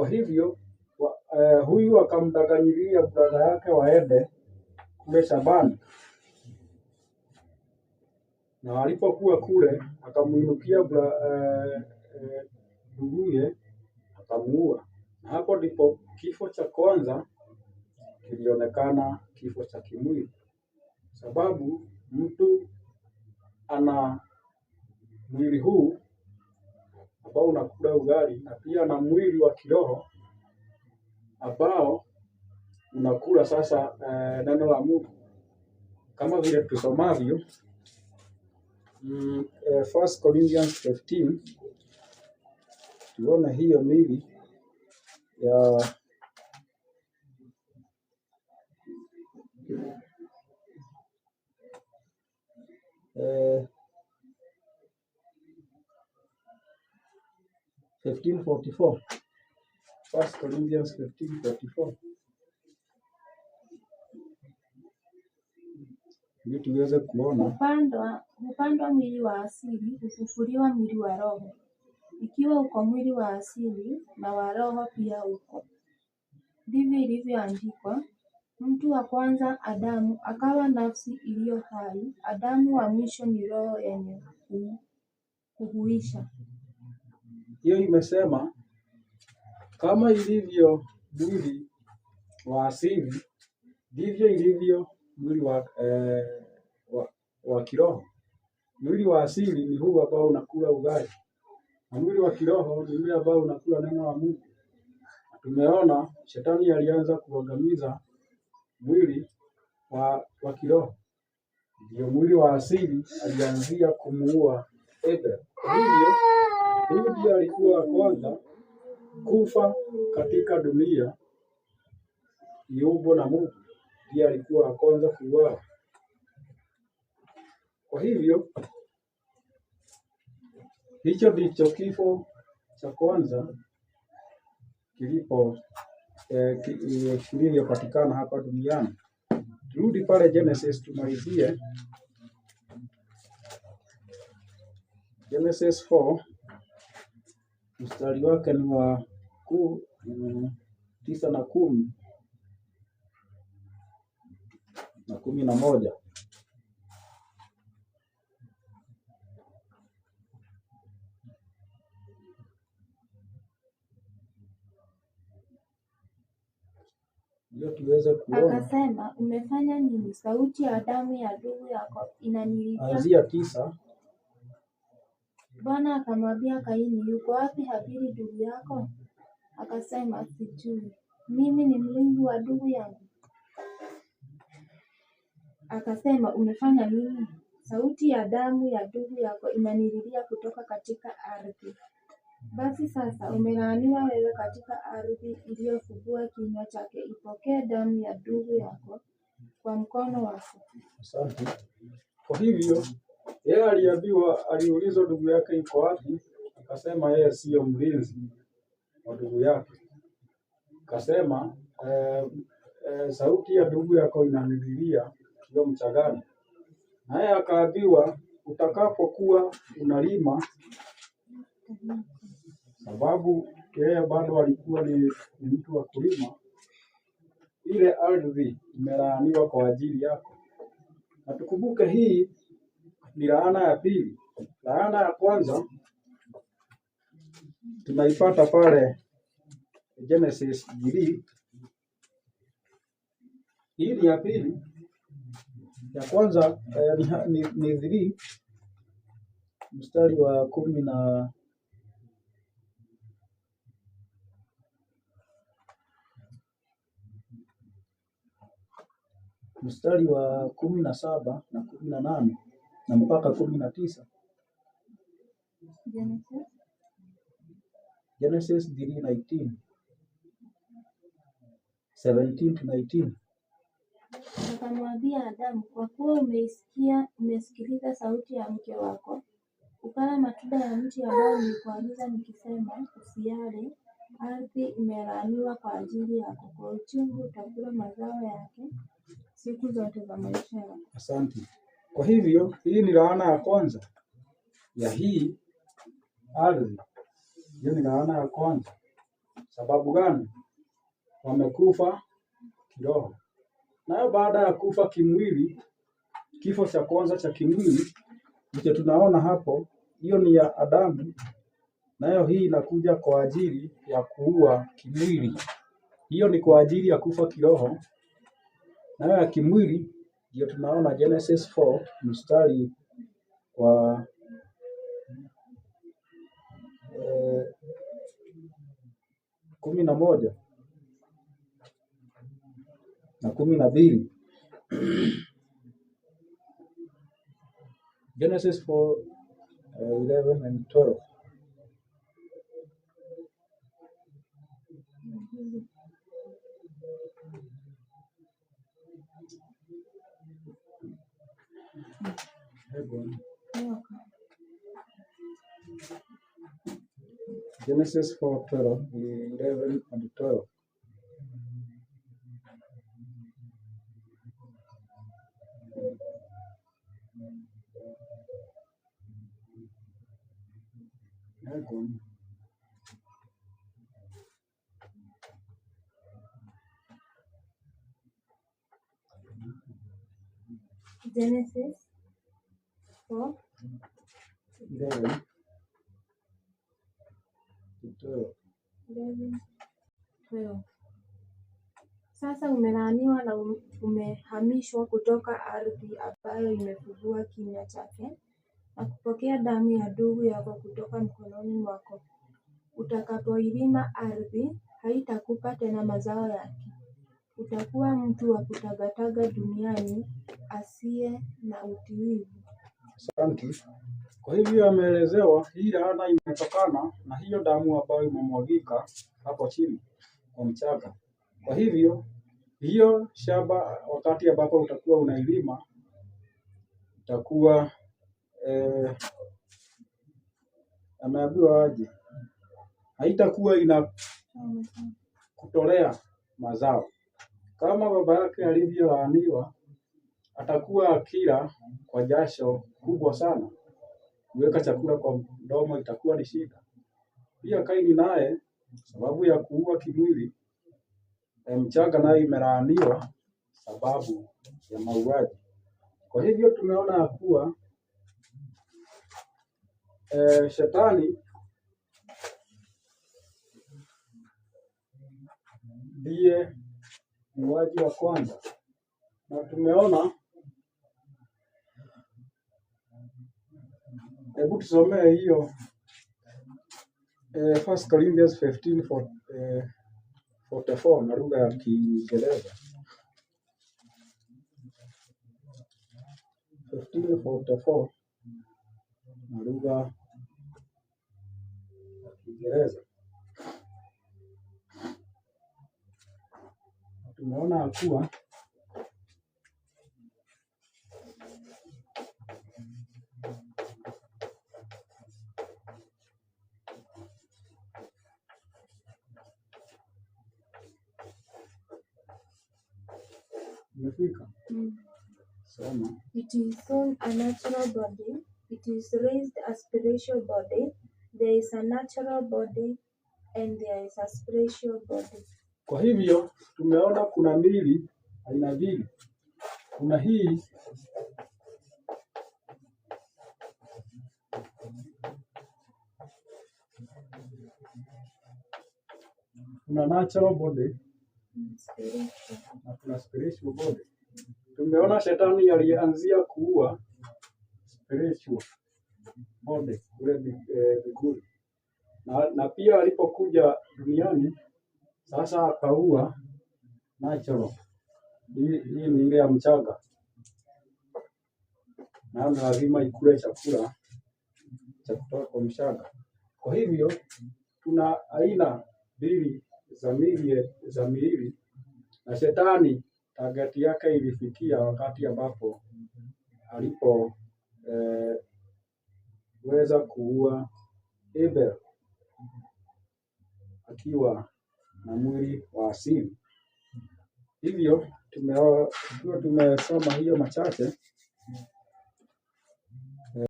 Kwa hivyo huyu akamdaganyilia brother yake waende kule shambani, na walipokuwa kule akamuinukia nduguye akamuua. Na hapo ndipo kifo cha kwanza kilionekana, kifo cha kimwili, sababu mtu ana mwili huu ambao unakula ugali na pia na mwili wa kiroho ambao unakula sasa neno la Mungu, kama vile tusomavyo 1 Corinthians 15. Tuone hiyo mili ya 15:44. 1 Corinthians 15:44. Ili tuweze kuona hupandwa mwili wa asili, hufufuliwa mwili wa roho. Ikiwa uko mwili wa asili na wa roho pia uko. Ndivyo ilivyoandikwa, mtu wa kwanza Adamu akawa nafsi iliyo hai, Adamu wa mwisho ni roho yenye kuhuisha. Hiyo imesema kama ilivyo mwili wa asili ndivyo ilivyo mwili wa kiroho. Mwili wa asili ni huu ambao unakula ugali, na mwili wa kiroho ni yule ambao unakula neno la Mungu. Tumeona shetani alianza kuangamiza mwili wa kiroho, ndio mwili wa asili alianzia kumuua Abel. Kwa hivyo huyu ndiye alikuwa wa kwanza kufa katika dunia iumbwa na Mungu, ndiye alikuwa wa kwanza kuuawa. Kwa hivyo hicho ndicho kifo cha kwanza kilivyopatikana hapa duniani. Turudi pale Genesis tumalizie. Genesis 4 mstari wake ni wa 9 na 10 na 11. Ndio tuweze kuona. Akasema, umefanya nini? Sauti ya damu ya ndugu yako inanililia. Anzia 9. Bwana akamwambia Kaini, yuko wapi Habili ndugu yako? Akasema, sijui. Mimi ni mlinzi wa ndugu yangu. Akasema, umefanya nini? Sauti ya damu ya ndugu yako inanililia kutoka katika ardhi. Basi sasa umelaaniwa wewe katika ardhi iliyofungua kinywa chake, ipokee damu ya ndugu yako kwa mkono wako. Asante. Kwa hivyo yeye aliulizwa ndugu yake yuko wapi, akasema yeye sio mlinzi wa ndugu yake. Akasema sauti ya ndugu yako inanililia sio mchagani. Naye akaambiwa utakapokuwa unalima, sababu yeye bado alikuwa ni mtu wa kulima, ile ardhi imelaaniwa kwa ajili yako. Na tukumbuke hii ni laana ya pili. Laana ya kwanza tunaipata pale Genesis 3. Hii ni ya pili. Ya kwanza ni 3 mstari wa 10 na mstari wa 17 na 18 na mpaka 19. Genesis 3:19. 17 to 19. Akamwambia Adamu, kwa kuwa umesikiliza sauti ya mke wako, ukala matunda ya mti ambao nilikuagiza nikisema usiale, ardhi imelaaniwa kwa ajili yako, kwa uchungu utakula mazao yake siku zote za maisha yako. Asante. Kwa hivyo hii ni laana ya kwanza ya hii ardhi. Hiyo ni laana ya kwanza. Sababu gani? Wamekufa kiroho. Nayo baada ya kufa kimwili, kifo cha kwanza cha kimwili ndicho tunaona hapo, hiyo ni ya Adamu. Nayo hii inakuja kwa ajili ya kuua kimwili. Hiyo ni kwa ajili ya kufa kiroho. Nayo ya kimwili ndio tunaona Genesis 4 mstari wa 11 na 12. Genesis 4:11 and 12. Genesis 4:12, 11 and 12. Genesis 4:11 to 12. Sasa umelaaniwa na umehamishwa kutoka ardhi ambayo imefungua kinywa chake na kupokea damu ya ndugu yako kutoka mkononi mwako. Utakapoilima ardhi, haitakupa tena mazao yake. Utakuwa mtu wa kutangatanga duniani asiye na utiifu. Asante. Kwa hivyo ameelezewa hii laana imetokana na hiyo damu ambayo imemwagika hapo chini kwa mchanga. Kwa hivyo hiyo shamba wakati ambapo utakuwa unailima itakuwa ameambiwa aje, haitakuwa ina kutolea mazao kama baba yake alivyolaaniwa. Atakuwa akila kwa jasho kubwa sana, kuweka chakula kwa mdomo itakuwa ni shida. Pia Kaini naye sababu ya kuua kimwili, mchanga naye imelaaniwa sababu ya mauaji. Kwa hivyo tumeona ya kuwa shetani ndiye muuaji wa kwanza, na tumeona, hebu tusomee hiyo 1 Corinthians 15:44 na lugha ya Kiingereza. 15:44 na lugha ya Kiingereza. Tumeona ya kuwa umefika. Soma. It is sown a natural body, it is raised a spiritual body. There is a natural body and there is a spiritual body. Kwa hivyo tumeona kuna miili aina mbili. Kuna hii kuna natural body na kuna spiritual body. Tumeona shetani alianzia kuua spiritual body ule mbinguni, na pia alipokuja duniani sasa akaua natural. Hii ni ile ya mchanga, na lazima ikule chakula cha kutoka kwa mchanga. Kwa hivyo tuna aina mbili za miili, na shetani target yake ilifikia wakati ambapo alipoweza kuua Abel akiwa na mwili wa asili. Hivyo tukiwa tumesoma hiyo machache,